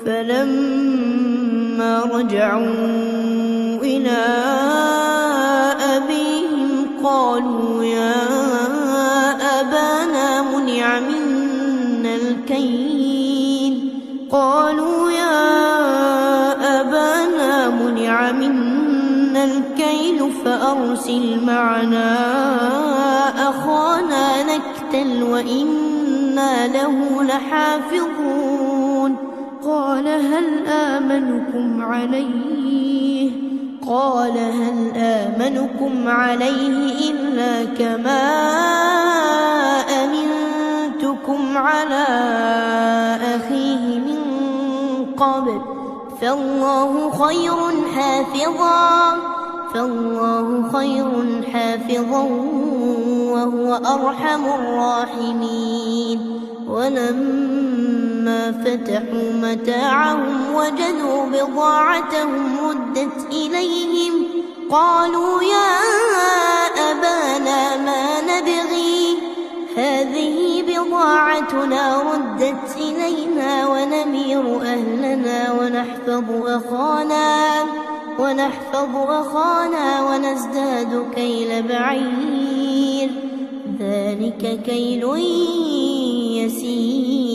فلما رجعوا إلى أبيهم قالوا يا أبانا منع منا الكيل فأرسل معنا أخانا نكتل وإنا له لحافظون. قال هل آمنكم عليه إلا كما أمنتكم على أخيه من قبل فالله خير حافظا وهو أرحم الراحمين. ولما فتحوا متاعهم وجدوا بضاعتهم ردت إليهم قالوا يا أبانا ما نبغي هذه بضاعتنا ردت إلينا ونمير أهلنا ونحفظ أخانا ونزداد كيل بعير ذلك كيل يسير.